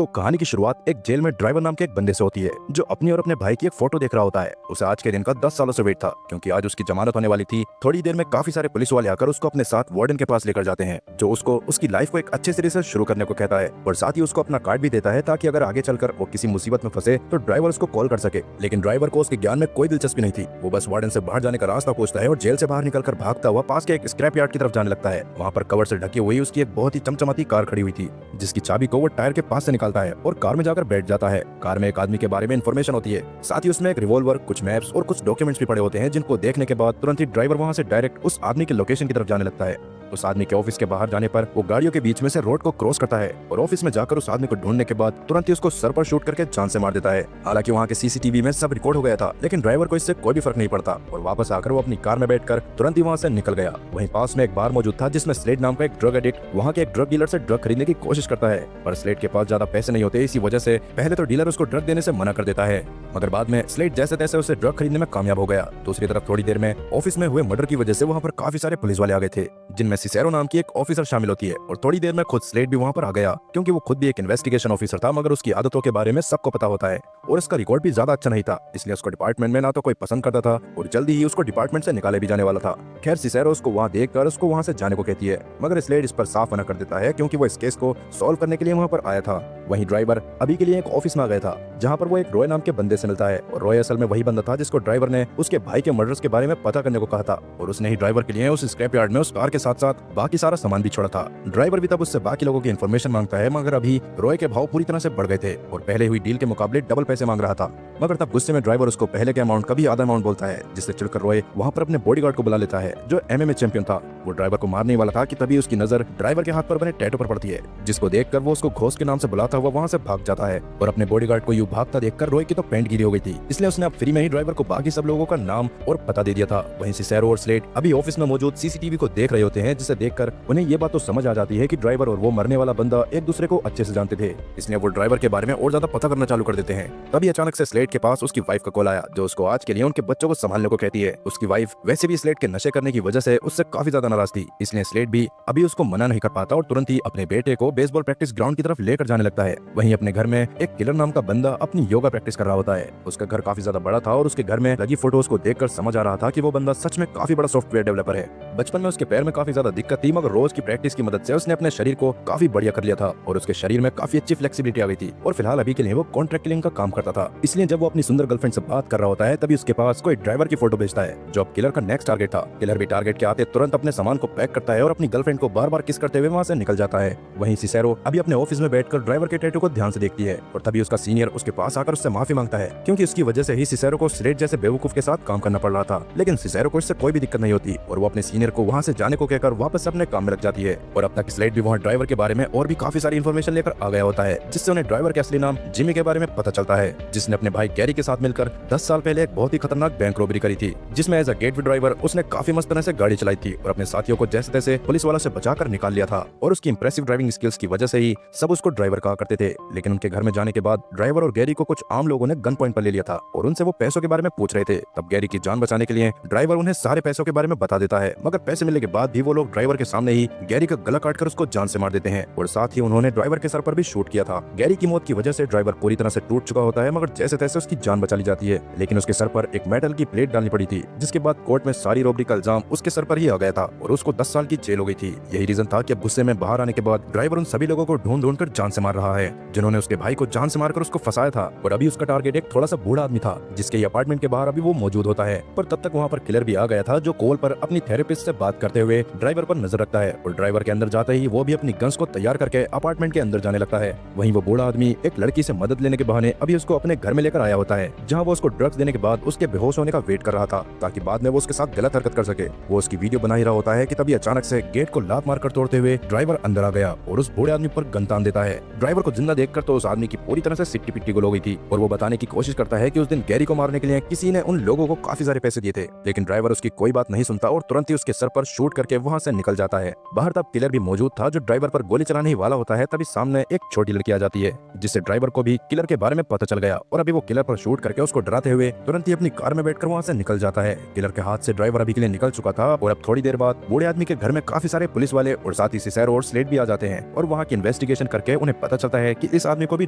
तो कहानी की शुरुआत एक जेल में ड्राइवर नाम के एक बंदे से होती है जो अपनी और अपने भाई की एक फोटो देख रहा होता है। उसे आज के दिन का 10 सालों से वेट था क्योंकि आज उसकी जमानत होने वाली थी। थोड़ी देर में काफी सारे पुलिस वाले आकर उसको अपने साथ वार्डन के पास लेकर जाते हैं जो उसको उसकी लाइफ को एक अच्छे सिरे से शुरू करने को कहता है और साथ ही उसको अपना कार्ड भी देता है ताकि अगर आगे चलकर वो किसी मुसीबत में फंसे तो ड्राइवर उसको कॉल कर सके। लेकिन ड्राइवर को उसके ज्ञान में कोई दिलचस्पी नहीं थी। वो बस वार्डन से बाहर जाने का रास्ता पूछता है और जेल से बाहर निकलकर भागता हुआ पास के एक स्क्रैप यार्ड की तरफ जाने लगता है। वहाँ पर कवर से ढकी हुई उसकी एक बहुत ही चमचमाती कार खड़ी हुई थी जिसकी चाबी को वो टायर के पास से निकालता है और कार में जाकर बैठ जाता है। कार में एक आदमी के बारे में इंफॉर्मेशन होती है, साथ ही उसमें एक रिवॉल्वर, कुछ मैप्स और कुछ डॉक्यूमेंट्स भी पड़े होते हैं जिनको देखने के बाद तुरंत ही ड्राइवर वहां से डायरेक्ट उस आदमी के लोकेशन की तरफ जाने लगता है। उस आदमी के ऑफिस के बाहर जाने पर वो गाड़ियों के बीच में से रोड को क्रॉस करता है और ऑफिस में जाकर उस आदमी को ढूंढने के बाद तुरंत ही उसको सर पर शूट करके जान से मार देता है। हालांकि वहाँ के सीसीटीवी में सब रिकॉर्ड हो गया था लेकिन ड्राइवर को इससे कोई भी फर्क नहीं पड़ता और वापस आकर वो अपनी कार में बैठकर तुरंत ही वहाँ से निकल गया। वहीं पास में एक बार मौजूद था जिसमें स्लेड नाम का एक ड्रग एडिक्ट वहाँ के एक ड्रग डीलर से ड्रग खरीदने की कोशिश करता है, पर स्लेड के पास ज्यादा पैसे नहीं होते। इसी वजह से पहले तो डीलर उसको ड्रग देने से मना कर देता है मगर बाद में स्लेड जैसे तैसे उसे ड्रग खरीदने में कामयाब हो गया। दूसरी तरफ थोड़ी देर में ऑफिस में हुए मर्डर की वजह से वहाँ पर काफी सारे पुलिस वाले आ गए थे जिनमें सिसेरो नाम की एक ऑफिसर शामिल होती है और थोड़ी देर में खुद स्लेड भी वहाँ पर आ गया क्योंकि वो खुद भी एक इन्वेस्टिगेशन ऑफिसर था मगर उसकी आदतों के बारे में सबको पता होता है और इसका रिकॉर्ड भी ज्यादा अच्छा नहीं था, इसलिए उसको डिपार्टमेंट में ना तो कोई पसंद करता था और जल्दी ही उसको डिपार्टमेंट से निकाले भी जाने वाला था। खैर सिसेरो उसको वहाँ देखकर उसको वहाँ से जाने को कहती है मगर स्लेड इस पर साफ मना कर देता है क्योंकि वो इस केस को सॉल्व करने के लिए वहाँ पर आया था। वहीं ड्राइवर अभी के लिए एक ऑफिस में आ गया था जहाँ पर वो एक रॉय नाम के बंदे से मिलता है और रॉय असल में वही बंदा था जिसको ड्राइवर ने उसके भाई के मर्डर्स के बारे में पता करने को कहा था और उसने ही ड्राइवर के लिए उस स्क्रैप यार्ड में उस कार के साथ साथ बाकी सारा सामान भी छोड़ा था। ड्राइवर भी तब उससे बाकी लोगों की इन्फॉर्मेशन मांगता है मगर अभी रॉय के भाव पूरी तरह से बढ़ गए थे और पहले हुई डील के मुकाबले डबल पैसे मांग रहा था। मगर तब गुस्से में ड्राइवर उसको पहले के अमाउंट का भी आधा अमाउंट बोलता है जिससे चिढ़कर रॉय वहाँ पर अपने बॉडीगार्ड को बुला लेता है जो एमएमए चैंपियन था। वो ड्राइवर को मारने वाला था कि तभी उसकी नजर ड्राइवर के हाथ पर बने टैटू पर पड़ती है जिसको देखकर वो उसको घोष के नाम से बुलाता हुआ वहाँ से भाग जाता है और अपने बॉडीगार्ड को यूं भागता देखकर रॉय की तो पैंट गीली हो गई थी, इसलिए उसने अब फ्री में ही ड्राइवर को बाकी सब लोगों का नाम और पता दे दिया था। वहीं सिसेरो और स्लेड अभी ऑफिस में मौजूद सीसीटीवी को देख रहे होते हैं जिसे देखकर उन्हें ये बात तो समझ आ जाती है कि ड्राइवर और वो मरने वाला बंदा एक दूसरे को अच्छे से जानते थे, इसलिए वो ड्राइवर के बारे में और ज्यादा पता करना चालू कर देते हैं। तभी अचानक से स्लेड के पास उसकी वाइफ का कॉल आया जो उसको आज के लिए उनके बच्चों को संभालने को कहती है। उसकी वाइफ वैसे भी स्लेड के नशे करने की वजह से उससे काफी ज्यादा नाराज थी, इसलिए स्लेड भी अभी उसको मना नहीं कर पाता और तुरंत ही अपने बेटे को बेसबॉल प्रैक्टिस ग्राउंड की तरफ लेकर जाने लगता है। वहीं अपने घर में एक किलर नाम का बंदा अपनी योगा प्रैक्टिस कर रहा होता है। उसका घर काफी ज्यादा बड़ा था और उसके घर में लगी फोटोज को देखकर समझ आ रहा था कि वो बंदा सच में काफी बड़ा सॉफ्टवेयर डेवलपर है। बचपन में उसके पैर में काफी ज्यादा दिक्कत थी मगर रोज की प्रैक्टिस की मदद से उसने अपने शरीर को काफी बढ़िया कर लिया था और उसके शरीर में काफी अच्छी फ्लेक्सिबिलिटी आ गई थी और फिलहाल अभी के लिए वो कॉन्ट्रैक्ट किलिंग का काम करता था। इसलिए जब वो अपनी सुंदर गर्लफ्रेंड से बात कर रहा होता है तभी उसके पास कोई ड्राइवर की फोटो भेजता है जो अब किलर का नेक्स्ट टारगेट था। किलर भी टारगेट के आते तुरंत अपने सामान को पैक करता है और अपनी गर्लफ्रेंड को बार बार किस करते हुए वहाँ से निकल जाता है। वहीं सिसेरो अभी अपने ऑफिस में बैठकर ड्राइवर के टैटू को ध्यान से देखती है और तभी उसका सीनियर उसके पास आकर उससे माफी मांगता है क्योंकि उसकी वजह से ही सिसेरो को स्लेड जैसे बेवकूफ के साथ काम करना पड़ रहा था। लेकिन सिसेरो को इससे कोई भी दिक्कत नहीं होती और वो अपने सीनियर को वहाँ से जाने को कहकर वापस अपने काम में लग जाती है। और अब तक स्लेड भी वहाँ ड्राइवर के बारे में और भी काफी सारी इन्फॉर्मेशन लेकर आ गया होता है जिससे उन्हें ड्राइवर के असली नाम जिमी के बारे में पता चलता है जिसने अपने भाई गैरी के साथ मिलकर 10 साल पहले एक बहुत ही खतरनाक बैंक रॉबरी करी थी जिसमें एज अ गेटवे ड्राइवर उसने काफी मस्त तरह से गाड़ी चलाई थी और अपने साथियों को जैसे तैसे पुलिस वालों से बचाकर निकाल लिया था और उसकी इंप्रेसिव ड्राइविंग स्किल्स की वजह से ही सब उसको ड्राइवर कहा करते थे। लेकिन उनके घर में जाने के बाद ड्राइवर और गैरी को कुछ आम लोगों ने गन पॉइंट पर ले लिया था और उनसे वो पैसों के बारे में पूछ रहे थे। तब गैरी की जान बचाने के लिए ड्राइवर उन्हें सारे पैसों के बारे में बता देता है मगर पैसे मिलने के बाद भी वो लोग ड्राइवर के सामने ही गैरी का गला काटकर उसको जान से मार देते हैं और साथ ही उन्होंने ड्राइवर के सर पर भी शूट किया था। गैरी की मौत की वजह से ड्राइवर पूरी तरह से टूट चुका होता है मगर जैसे तैसे उसकी जान बचा ली जाती है। लेकिन उसके सर पर एक मेटल की प्लेट डालनी पड़ी थी जिसके बाद कोर्ट में सारी रॉबरी का इल्जाम उसके सर पर ही आ गया था और उसको 10 साल की जेल हो गई थी। यही रीजन था कि अब गुस्से में बाहर आने के बाद ड्राइवर उन सभी लोगों को ढूंढ ढूंढ कर जान से मार रहा है जिन्होंने उसके भाई को जान से मारकर उसको फंसाया था। और अभी उसका टारगेट एक थोड़ा सा बूढ़ा आदमी था जिसके अपार्टमेंट के बाहर अभी वो मौजूद होता है। पर तब तक वहाँ पर किलर भी आ गया था जो कॉल पर अपनी थेरेपिस्ट से बात करते हुए ड्राइवर पर नजर रखता है और ड्राइवर के अंदर जाते ही वो भी अपनी गन्स को तैयार करके अपार्टमेंट के अंदर जाने लगता है। वहीं वो बूढ़ा आदमी एक लड़की से मदद लेने के बहाने अभी उसको अपने घर में लेकर आया होता है जहाँ वो उसको ड्रग्स देने के बाद उसके बेहोश होने का वेट कर रहा था ताकि बाद में वो उसके साथ गलत हरकत कर सके। वो उसकी वीडियो बना ही रहा होता है कि तभी अचानक से गेट को लात मारकर तोड़ते हुए ड्राइवर अंदर आ गया और उस बूढ़े आदमी पर गन तान देता है। ड्राइवर को जिंदा देखकर तो उस आदमी की पूरी तरह से सिट्टी पिट्टी की गुल हो गई थी और वो बताने की कोशिश करता है कि उस दिन गैरी को मारने के लिए किसी ने उन लोगों को काफी सारे पैसे दिए थे, लेकिन ड्राइवर उसकी कोई बात नहीं सुनता और तुरंत ही उसके सर पर शूट करके वहाँ से निकल जाता है। बाहर तब किलर भी मौजूद था जो ड्राइवर पर गोली चलाने ही वाला होता है। तभी सामने एक छोटी लड़की आ जाती है जिससे ड्राइवर को भी किलर के बारे में पता चल गया और अभी वो किलर पर शूट करके उसको डराते हुए तुरंत ही अपनी कार में बैठकर वहाँ से निकल जाता है। किलर के हाथ से ड्राइवर अभी के लिए निकल चुका था और अब थोड़ी देर बाद बूढ़े आदमी के घर में काफी सारे पुलिस वाले और साथ ही सिसैरो और स्लेड भी आ जाते हैं और वहाँ की इन्वेस्टिगेशन करके उन्हें पता चलता है कि इस आदमी को भी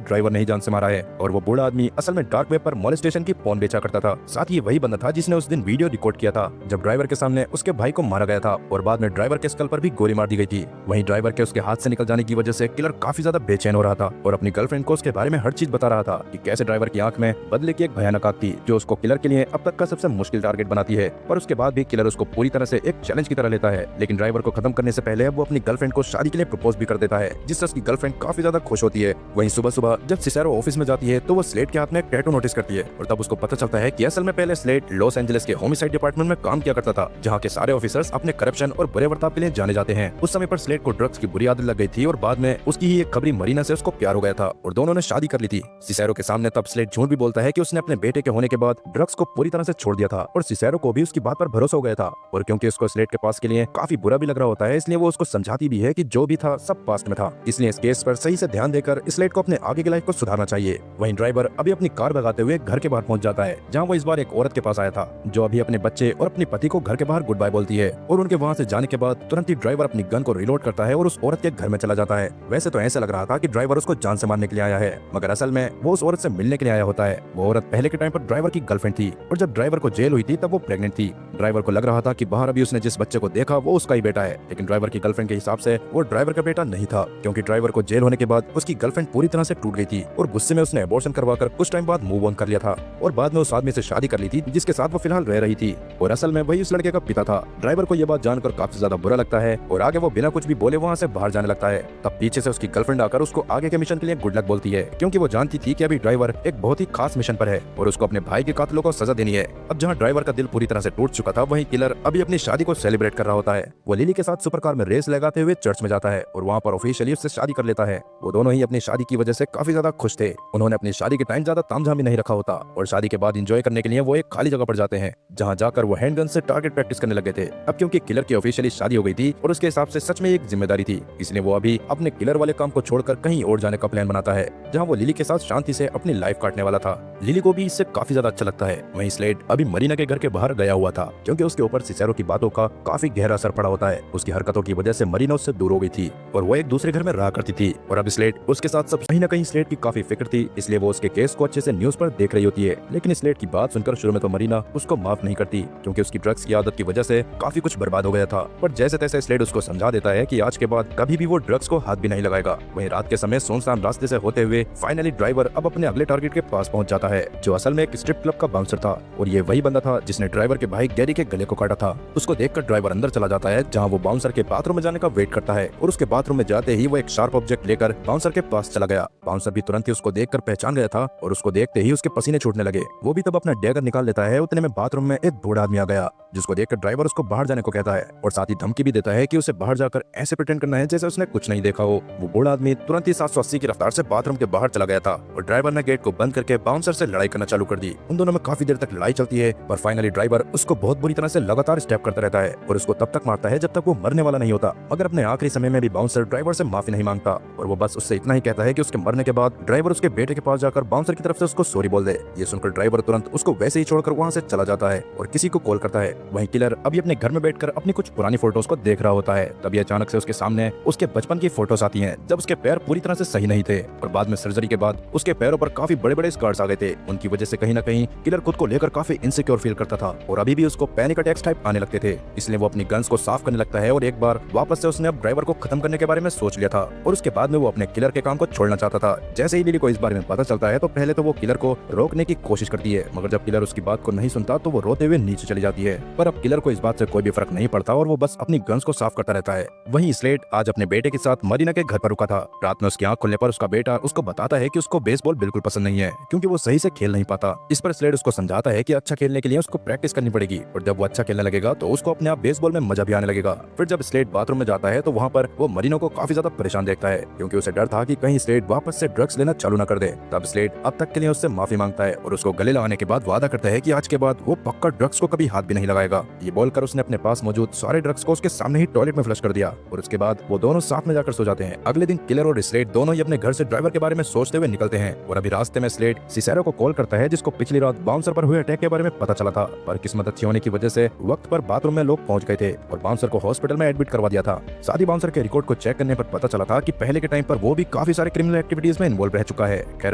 ड्राइवर ने ही जान से मारा है और वो बूढ़ा आदमी असल में डार्क वेब पर मोलेस्टेशन की पोर्न बेचा करता था। साथ ही वही बंदा था जिसने उस दिन वीडियो रिकॉर्ड किया था जब ड्राइवर के सामने उसके भाई को मारा गया था और बाद में ड्राइवर के स्कल पर भी गोली मार दी गई थी। वहीं ड्राइवर के उसके हाथ से निकल जाने की वजह से किलर काफी ज्यादा बेचैन हो रहा था और अपनी गर्लफ्रेंड को उसके बारे में हर चीज बता रहा था कि कैसे ड्राइवर की आंख में बदले की एक भयानक आग थी जो उसको किलर के लिए अब तक का सबसे मुश्किल टारगेट बनाती है। पर उसके बाद भी किलर उसको पूरी तरह से एक चैलेंज की तरह लेता है, लेकिन ड्राइवर को खत्म करने से पहले वो अपनी गर्लफ्रेंड को शादी के लिए प्रपोज भी कर देता है जिससे उसकी गर्लफ्रेंड काफी ज्यादा खुश होती है। वहीं सुबह सुबह जब सिसैरो ऑफिस में जाती है तो वो स्लेड के हाथ में एक टैटू नोटिस करती है और तब उसको पता चलता है कि असल में पहले स्लेड लॉस एंजलिस के होमिसाइड डिपार्टमेंट में काम किया करता था जहाँ के सारे ऑफिसर्स अपने करप्शन और बुरे बर्ताव के लिए जाने जाते हैं। उस समय पर स्लेड को ड्रग्स की बुरी आदत लग गई थी और बाद में उसकी ही एक खबरी मरीना से उसको प्यार हो गया था और दोनों ने शादी कर ली थी। सिसैरो के सामने तब स्लेड झूठ भी बोलता है कि उसने अपने बेटे के होने के बाद ड्रग्स को पूरी तरह से छोड़ दिया था और सिसैरो को भी उसकी बात पर भरोसा हो गया था और क्योंकि उसको स्लेड के पास के लिए काफी बुरा भी लग रहा होता है इसलिए वो उसको समझाती भी है कि जो भी था सब पास्ट में था, इसलिए इस केस पर सही से ध्यान देकर स्लेड को अपने आगे की लाइफ को सुधारना चाहिए। वहीं ड्राइवर अभी अपनी कार भगाते हुए घर के बाहर पहुंच जाता है जहां वो इस बार एक औरत के पास आया था जो अभी अपने बच्चे और अपने पति को घर के बाहर गुड बाय बोलती है और उनके वहां से जाने के बाद तुरंत ही ड्राइवर अपनी गन को रिलोड करता है और उस औरत के घर में चला जाता है। वैसे तो ऐसा लग रहा था कि ड्राइवर उसको जान से मारने के लिए आया है मगर असल में वो उस औरत से मिलने के लिए आया होता है। वो औरत पहले के टाइम पर ड्राइवर की गर्लफ्रेंड थी और जब ड्राइवर को जेल हुई थी तब वो प्रेग्नेंट थी। ड्राइवर को लग रहा था कि बाहर अभी उसने जिस बच्चे को देखा वो उसका ही बेटा है, लेकिन ड्राइवर की गर्लफ्रेंड के हिसाब से वो ड्राइवर का बेटा नहीं था क्योंकि ड्राइवर को जेल होने के बाद उसकी गर्लफ्रेंड पूरी तरह से टूट गई थी और गुस्से में उसने अबॉर्शन करवाकर कुछ टाइम बाद मूव ऑन कर लिया था और बाद में उस आदमी से शादी कर ली थी जिसके साथ वो फिलहाल रह रही थी और असल में वही उस लड़के का पिता था। ड्राइवर को ये बात जानकर काफी ज्यादा बुरा लगता है और आगे वो बिना कुछ भी बोले वहाँ से बाहर जाने लगता है। तब पीछे से उसकी गर्लफ्रेंड आकर उसको आगे के मिशन के लिए गुड लक बोलती है क्योंकि वो जानती थी कि अभी ड्राइवर एक बहुत ही खास मिशन पर है और उसको अपने भाई के कातिलों को सजा देनी है। अब जहाँ ड्राइवर का दिल पूरी तरह से टूट चुका था वहीं किलर अभी अपनी शादी को सेलिब्रेट कर रहा होता है। वो लिली के साथ सुपरकार में रेस लगाते हुए चर्च में जाता है और वहाँ पर ऑफिशियली उससे शादी कर लेता है। वो दोनों ही अपनी शादी की वजह से काफी ज्यादा खुश थे। उन्होंने अपनी शादी के टाइम ज्यादा तामझाम भी नहीं रखा होता और शादी के बाद एंजॉय करने के लिए वो एक खाली जगह पर जाते हैं जहाँ जाकर वो हैंडगन से टारगेट प्रैक्टिस करने लगे थे। अब क्योंकि किलर की ऑफिशियली शादी हो गई थी और उसके हिसाब से सच में एक जिम्मेदारी थी, इसलिए वो अभी अपने किलर वाले काम को छोड़कर कहीं और जाने का प्लान बनाता है जहाँ वो लिली के साथ शांति से अपनी लाइफ काटने वाला था। लिली को भी इससे काफी ज्यादा अच्छा लगता है। वहीं स्लेड अभी मरीना के घर के बाहर गया हुआ था क्योंकि उसके ऊपर सिसैरो की बातों का काफी गहरा असर पड़ा होता है। उसकी हरकतों की वजह से मरीना उससे दूर हो गई थी और वो एक दूसरे घर में रहा करती थी और अब स्लेड उसके साथ सब कहीं न कहीं स्लेड की काफी फिक्र थी, इसलिए वो उसके केस को अच्छे से न्यूज पर देख रही होती है। लेकिन स्लेड की बात सुनकर शुरू में तो मरीना उसको माफ नहीं करती क्योंकि उसकी ड्रग्स की आदत की वजह से काफी कुछ बर्बाद हो गया था। पर जैसे तैसे स्लेड उसको समझा देता है कि आज के बाद कभी भी वो ड्रग्स को हाथ भी नहीं लगाएगा। वहीं रात के समय सुनसान रास्ते से होते हुए फाइनली ड्राइवर अब अपने अगले टारगेट के पास पहुंच जाता है जो असल में एक स्ट्रिप क्लब का बाउंसर था और ये वही बंदा था जिसने ड्राइवर के भाई गैरी के गले को काटा था। उसको देखकर ड्राइवर अंदर चला जाता है जहाँ वो बाउंसर के बाथरूम में जाने का वेट करता है और उसके बाथरूम में जाते ही वो एक शार्प ऑब्जेक्ट लेकर बाउंसर के पास चला गया। बाउंसर भी तुरंत ही उसको देखकर पहचान गया था और उसको देखते ही उसके पसीने छूटने लगे। वो भी तब अपना डैगर निकाल लेता है। उतने में बाथरूम में एक बूढ़ा आदमी आ गया जिसको देखकर ड्राइवर उसको बाहर जाने को कहता है और साथ ही धमकी भी देता है कि उसे बाहर जाकर ऐसे प्रिटेंड करना है जैसे उसने कुछ नहीं देखा हो। वो बूढ़ा आदमी तुरंत ही 780 की रफ्तार से बाथरूम के बाहर चला गया था और ड्राइवर ने गेट को बंद करके बाउंसर से लड़ाई करना चालू कर दी। उन दोनों में काफी देर तक लड़ाई चलती है पर फाइनली ड्राइवर उसको बहुत बुरी तरह से लगातार स्टेप करता रहता है और उसको तब तक मारता है जब तक वो मरने वाला नहीं होता। मगर अपने आखिरी समय में भी बाउंसर ड्राइवर से माफी नहीं मांगता और वो बस उससे इतना ही कहता है कि उसके मरने के बाद ड्राइवर उसके बेटे के पास जाकर बाउंसर की तरफ से उसको सॉरी बोल दे। ये सुनकर ड्राइवर तुरंत उसको वैसे ही छोड़कर वहाँ से चला जाता है और किसी को कॉल करता है। वहीं किलर अभी अपने घर में बैठकर अपनी कुछ पुरानी फोटोज को देख रहा होता है। तभी अचानक से उसके सामने उसके बचपन की फोटोज आती हैं जब उसके पैर पूरी तरह से सही नहीं थे और बाद में सर्जरी के बाद उसके पैरों पर काफी बड़े बड़े स्कार्स आ गए थे। उनकी वजह से कहीं ना कहीं किलर खुद को लेकर काफी इनसिक्योर फील करता था और अभी भी उसको पैनिक अटैक्स टाइप आने लगते थे। इसलिए वो अपनी गन्स को साफ करने लगता है और एक बार वापस से उसने अब ड्राइवर को खत्म करने के बारे में सोच लिया था और उसके बाद में वो अपने किलर के काम को छोड़ना चाहता था। जैसे ही लिली को इस बारे में पता चलता है तो पहले तो वो किलर को रोकने की कोशिश करती है मगर जब किलर उसकी बात को नहीं सुनता तो वो रोते हुए नीचे चली जाती है पर अब किलर को इस बात से कोई भी फर्क नहीं पड़ता और वो बस अपनी गन्स को साफ करता रहता है। वहीं स्लेड आज अपने बेटे के साथ मरीना के घर पर रुका था। रात में उसकी आंख खुलने पर उसका बेटा उसको बताता है कि उसको बेसबॉल बिल्कुल पसंद नहीं है क्योंकि वो सही से खेल नहीं पाता। इस पर स्लेड उसको समझाता है कि अच्छा खेलने के लिए उसको प्रैक्टिस करनी पड़ेगी और जब वो अच्छा खेलने लगेगा तो उसको अपने आप बेसबॉल में मजा भी आने लगेगा। फिर जब स्लेड बाथरूम में जाता है तो वहाँ पर वो मरीनो को काफी ज्यादा परेशान देखता है क्योंकि उसे डर था कि कहीं स्लेड वापस से ड्रग्स लेना चालू न कर दे। तब स्लेड अब तक के लिए उससे माफी मांगता है और उसको गले लगाने के बाद वादा करता है कि आज के बाद वो पक्का ड्रग्स को कभी हाथ भी नहीं लगाएगा। ये बोलकर उसने अपने पास मौजूद सारे ड्रग्स को उसके सामने ही टॉयलेट में फ्लश कर दिया और उसके बाद वो दोनों साथ में जाकर सो जाते हैं। अगले दिन किलर और स्लेड दोनों ही अपने घर से ड्राइवर के बारे में सोचते हुए निकलते हैं और अभी रास्ते में स्लेड सिसेरो को कॉल करता है जिसको पिछली रात बाउंसर पर हुए अटैक के बारे में पता चला था। पर किस्मत अच्छी होने की वजह से वक्त पर बाथरूम में लोग पहुंच गए थे और बाउंसर को हॉस्पिटल में एडमिट करवा दिया था। साथ ही बाउंसर के रिकॉर्ड को चेक करने पर पता चला था कि पहले के टाइम पर वो भी काफी सारे क्रिमिनल एक्टिविटीज में इन्वॉल्व रह चुका है। खैर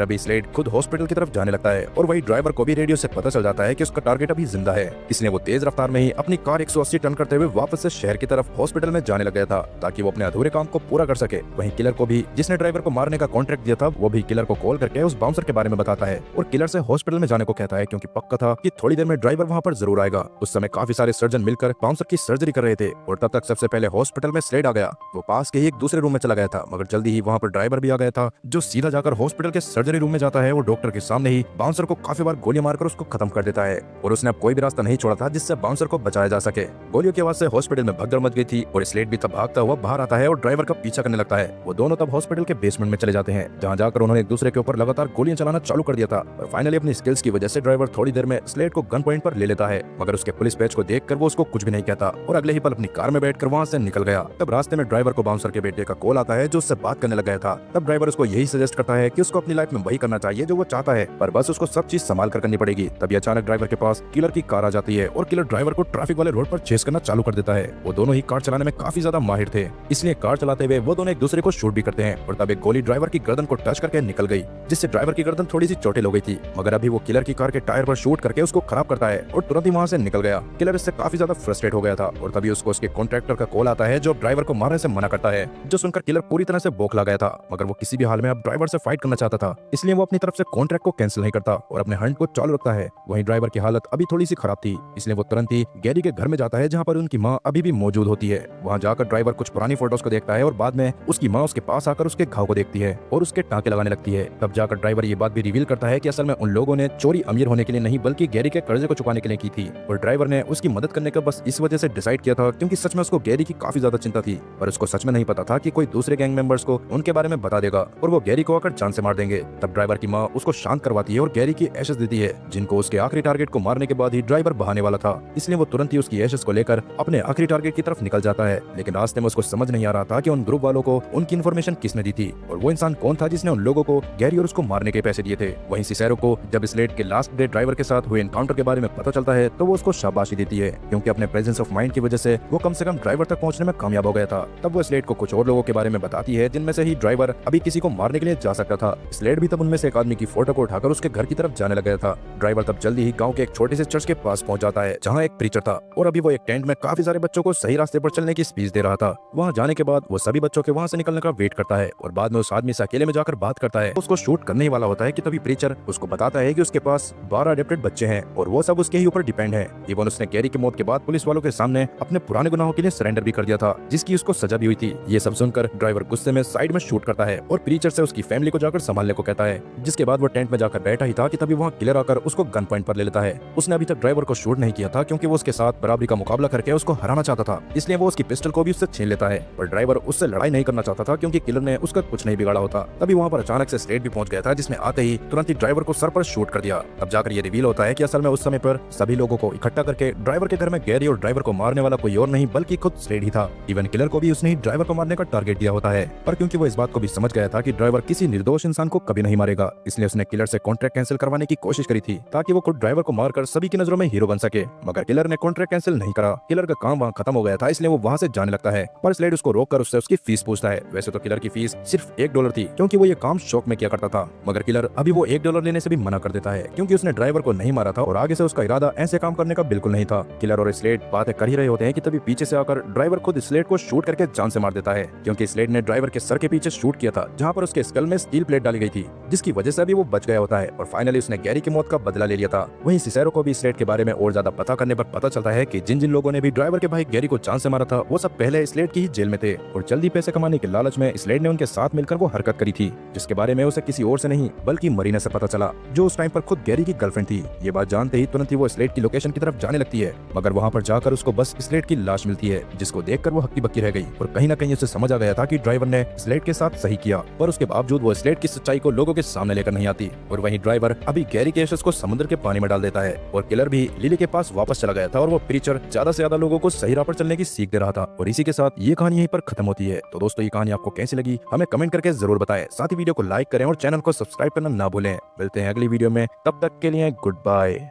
अभी स्लेड खुद हॉस्पिटल की तरफ जाने लगता है और वही ड्राइवर को भी रेडियो से पता चल जाता है कि उसका टारगेट अभी जिंदा है। इसलिए वो तेज रफ्तार में ही अपनी कार 180 टन करते हुए वापस से शहर की तरफ हॉस्पिटल में जाने लग गया था ताकि वो अपने अधूरे काम को पूरा कर सके। वहीं किलर को भी जिसने ड्राइवर को मारने का कॉन्ट्रैक्ट दिया था वो भी किलर को कॉल करके उस बाउंसर के बारे में बताता है और किलर से हॉस्पिटल में जाने को कहता है क्योंकि पक्का था कि थोड़ी देर में ड्राइवर वहाँ पर जरूर आएगा। उस समय काफी सारे सर्जन मिलकर बाउंसर की सर्जरी कर रहे थे और तब तक सबसे पहले हॉस्पिटल में स्लेड आ गया। वो पास के ही एक दूसरे रूम में चला गया था मगर जल्दी ही वहाँ पर ड्राइवर भी आ गया था जो सीधा जाकर हॉस्पिटल के सर्जरी रूम में जाता है। वो डॉक्टर के सामने ही बाउंसर को काफी बार गोलियां मारकर उसको खत्म कर देता है और उसने अब कोई भी रास्ता नहीं छोड़ा था जिससे बाउंसर को बचाया जा सके। गोलियों की आवाज से हॉस्पिटल में भगदड़ मच गई थी और स्लेड भी तब भागता हुआ बाहर आता है और ड्राइवर का पीछा करने लगता है। वो दोनों तब हॉस्पिटल के बेसमेंट में चले जाते हैं जहाँ जाकर उन्होंने एक दूसरे के ऊपर लगातार गोलियां चलाना चालू कर दिया था। और फाइनली अपनी स्किल्स की वजह से ड्राइवर थोड़ी देर में स्लेड को गन पॉइंट पर ले लेता है मगर उसके पुलिस बैच को देखकर वो उसको कुछ भी नहीं कहता और अगले ही पल अपनी कार में बैठकर वहाँ से निकल गया। तब रास्ते में ड्राइवर को बाउंसर के बेटे का कॉल आता है जो उससे बात करने लग गया था। तब ड्राइवर उसको यही सजेस्ट करता है कि उसको अपनी लाइफ में वही करना चाहिए जो वो चाहता है पर बस उसको सब चीज संभाल कर करनी पड़ेगी। तभी अचानक ड्राइवर के पास किलर की कार आ जाती है और किलर ड्राइवर को ट्रैफिक वाले रोड पर चेस करना चालू कर देता है। वो दोनों ही कार चलाने में काफी ज्यादा माहिर थे इसलिए कार चलाते हुए वो दोनों एक दूसरे को शूट भी करते हैं और तब एक गोली ड्राइवर की गर्दन को टच करके निकल गई जिससे ड्राइवर की गर्दन थोड़ी सी चोटिल हो गई थी मगर अभी वो किलर की कार के टायर पर शूट करके उसको खराब करता है और तुरंत ही वहाँ से निकल गया। किलर इससे काफी ज्यादा फ्रस्ट्रेट हो गया था और तभी उसको उसके कॉन्ट्रैक्टर का कॉल आता है जो ड्राइवर को मारने से मना करता है जो सुनकर किलर पूरी तरह से बौखला गया था मगर वो किसी भी हाल में अब ड्राइवर से फाइट करना चाहता था इसलिए वो अपनी तरफ से कॉन्ट्रैक्ट को कैंसिल नहीं करता और अपने हंट को चालू रखता है। वहीं ड्राइवर की हालत अभी थोड़ी सी खराब थी इसलिए वो तुरंत ही गैरी के घर में जाता है जहाँ पर उनकी माँ अभी भी मौजूद होती है। वहाँ जाकर ड्राइवर कुछ पुरानी फोटोज को देखता है और बाद में उसकी माँ उसके पास आकर उसके घाव को देखती है और उसके टाँके लगाने लगती है। तब जाकर ड्राइवर ये बात भी रिवील करता है कि असल में उन लोगों ने चोरी अमीर होने के लिए नहीं बल्कि गैरी के कर्जे को चुकाने के लिए की थी और ड्राइवर ने उसकी मदद करने का बस इस वजह से डिसाइड किया था क्योंकि सच में उसको गैरी की काफी ज्यादा चिंता थी पर उसको सच में नहीं पता था कि कोई दूसरे गैंग मेंबर्स को उनके बारे में बता देगा और वो गैरी को आकर जान से मार देंगे। तब ड्राइवर की माँ उसको शांत करवाती है और गैरी की एशेस देती है जिनको उसके आखिरी टारगेट को मारने के बाद ही ड्राइवर बहाने वाला था इसलिए वो तुरंत ही उसकी एशेस को लेकर अपने आखिरी टारगेट की तरफ निकल जाता है। लेकिन रास्ते में उसको समझ नहीं आ रहा था कि उन ग्रुप वालों को उनकी इन्फॉर्मेशन किसने दी थी और वो इंसान कौन था जिसने उन लोगों को गैरी और उसको मारने के पैसे दिए थे। वहीं सिसेरो को जब स्लेड के लास्ट डे ड्राइवर के साथ हुए एनकाउंटर के बारे में पता चलता है तो वो उसको शाबाशी देती है क्योंकि अपने प्रेजेंस ऑफ माइंड की वजह से वो कम से कम ड्राइवर तक पहुंचने में कामयाब हो गया था। तब वो स्लेड को कुछ और लोगों के बारे में बताती है जिनमें से ही ड्राइवर अभी किसी को मारने के लिए जा सकता था। स्लेड भी तब उनमें से एक आदमी की फोटो को उठाकर उसके घर की तरफ जाने लग गया था। ड्राइवर तब जल्दी ही गांव के एक छोटे से चर्च के पास पहुंच जाता है जहां एक प्रीचर था और अभी वो एक टेंट में काफी सारे बच्चों को सही रास्ते पर चलने की स्पीच दे रहा था। वहां जाने के बाद वो सभी बच्चों के वहां से निकलने का वेट करता है और बाद में उस आदमी से अकेले में जाकर बात करता है। उसको शूट करने ही वाला होता है कि तभी प्रीचर उसको बताता है कि उसके पास 12 अडॉप्टेड बच्चे हैं और वो सब उसके ही ऊपर डिपेंड है। इवन उसने गैरी की मौत के बाद पुलिस वालों के सामने अपने पुराने गुनाहों के लिए सरेंडर भी कर दिया था जिसकी उसको सजा भी हुई थी। ये सब सुनकर ड्राइवर गुस्से में साइड में शूट करता है और प्रीचर से उसकी फैमिली को जाकर संभालने को कहता है। जिसके बाद वो टेंट में जाकर बैठा ही था कि तभी वहाँ किलर आकर उसको गन पॉइंट पर ले लेता है। उसने अभी तक ड्राइवर को शूट नहीं किया था क्योंकि वो उसके साथ बराबरी का मुकाबला करके उसको हराना चाहता था इसलिए वो उसकी पिस्टल को भी उससे छीन लेता है पर ड्राइवर उससे लड़ाई नहीं करना चाहता था क्योंकि किलर ने उसका कुछ नहीं बिगाड़ा होता। तभी वहाँ पर अचानक से स्लेड भी पहुंच गया था जिसने आते ही तुरंत ही ड्राइवर को सर पर शूट कर दिया। तब जाकर ये रिवील होता है कि असल में उस समय पर सभी लोगों को इकट्ठा करके ड्राइवर के घर में गैरी और ड्राइवर को मारने वाला कोई और नहीं बल्कि खुद स्लेड ही था। इवन किलर को भी उसने ही ड्राइवर को मारने का टारगेट दिया होता है पर क्योंकि वो इस बात को भी समझ गया था कि ड्राइवर किसी निर्दोष इंसान को कभी नहीं मारेगा इसलिए उसने किलर से कॉन्ट्रैक्ट कैंसिल करवाने की कोशिश करी थी ताकि वो खुद ड्राइवर को मारकर सभी की नजरों में हीरो बन सके। मगर किलर ने कॉन्ट्रैक्ट कैंसिल नहीं करा। किलर का काम वहाँ खत्म हो गया था इसलिए वो वहाँ से जाने लगता है पर स्लेड उसको रोककर उससे उसकी फीस पूछता है। वैसे तो किलर की फीस सिर्फ $1 थी क्योंकि वो ये काम शौक में किया करता था मगर किलर अभी वो $1 लेने से भी मना कर देता है क्योंकि उसने ड्राइवर को नहीं मारा था और आगे से उसका इरादा ऐसे काम करने का बिल्कुल नहीं था। किलर और स्लेड बातें कर ही रहे होते हैं कि तभी पीछे से आकर ड्राइवर खुद स्लेड को शूट करके जान से मार देता है क्योंकि स्लेड ने ड्राइवर के सर के पीछे शूट किया था जहाँ पर उसके स्कल में स्टील प्लेट डाली गई थी जिसकी वजह से अभी वो बच गया होता है और फाइनली उसने गैरी की मौत का बदला ले लिया था। वहीं सिसेरो को भी स्लेड के बारे में और ज्यादा पता करने करने पर पता चलता है कि जिन जिन लोगों ने भी ड्राइवर के भाई गैरी को जान से मारा था वो सब पहले स्लेड की ही जेल में थे और जल्दी पैसे कमाने के लालच में स्लेड ने उनके साथ मिलकर वो हरकत करी थी, जिसके बारे में उसे किसी और से नहीं बल्कि मरीना से पता चला, जो उस टाइम पर खुद गैरी की गर्लफ्रेंड थी। ये बात जानते ही तुरंत ही वो स्लेड की लोकेशन की तरफ जाने लगती है, मगर वहाँ पर जाकर उसको बस स्लेड की लाश मिलती है, जिसको देखकर वो हक्की बक्की रह गई और कहीं न कहीं उसे समझ आ गया था कि ड्राइवर ने स्लेड के साथ सही किया, पर उसके बावजूद वो स्लेड की सच्चाई को लोगों के सामने लेकर नहीं आती। और वहीं ड्राइवर अभी गैरी के एशेस को समुद्र के पानी में डाल देता है और किलर भी लिली के पास वापस चला गया था और वो प्रीचर ज्यादा से ज्यादा लोगों को सही राह पर चलने की सीख दे रहा था। और इसी के साथ ये कहानी यहीं पर खत्म होती है। तो दोस्तों, ये कहानी आपको कैसी लगी हमें कमेंट करके जरूर बताएं। साथ ही वीडियो को लाइक करें और चैनल को सब्सक्राइब करना ना भूलें। मिलते हैं अगली वीडियो में, तब तक के लिए गुड बाय।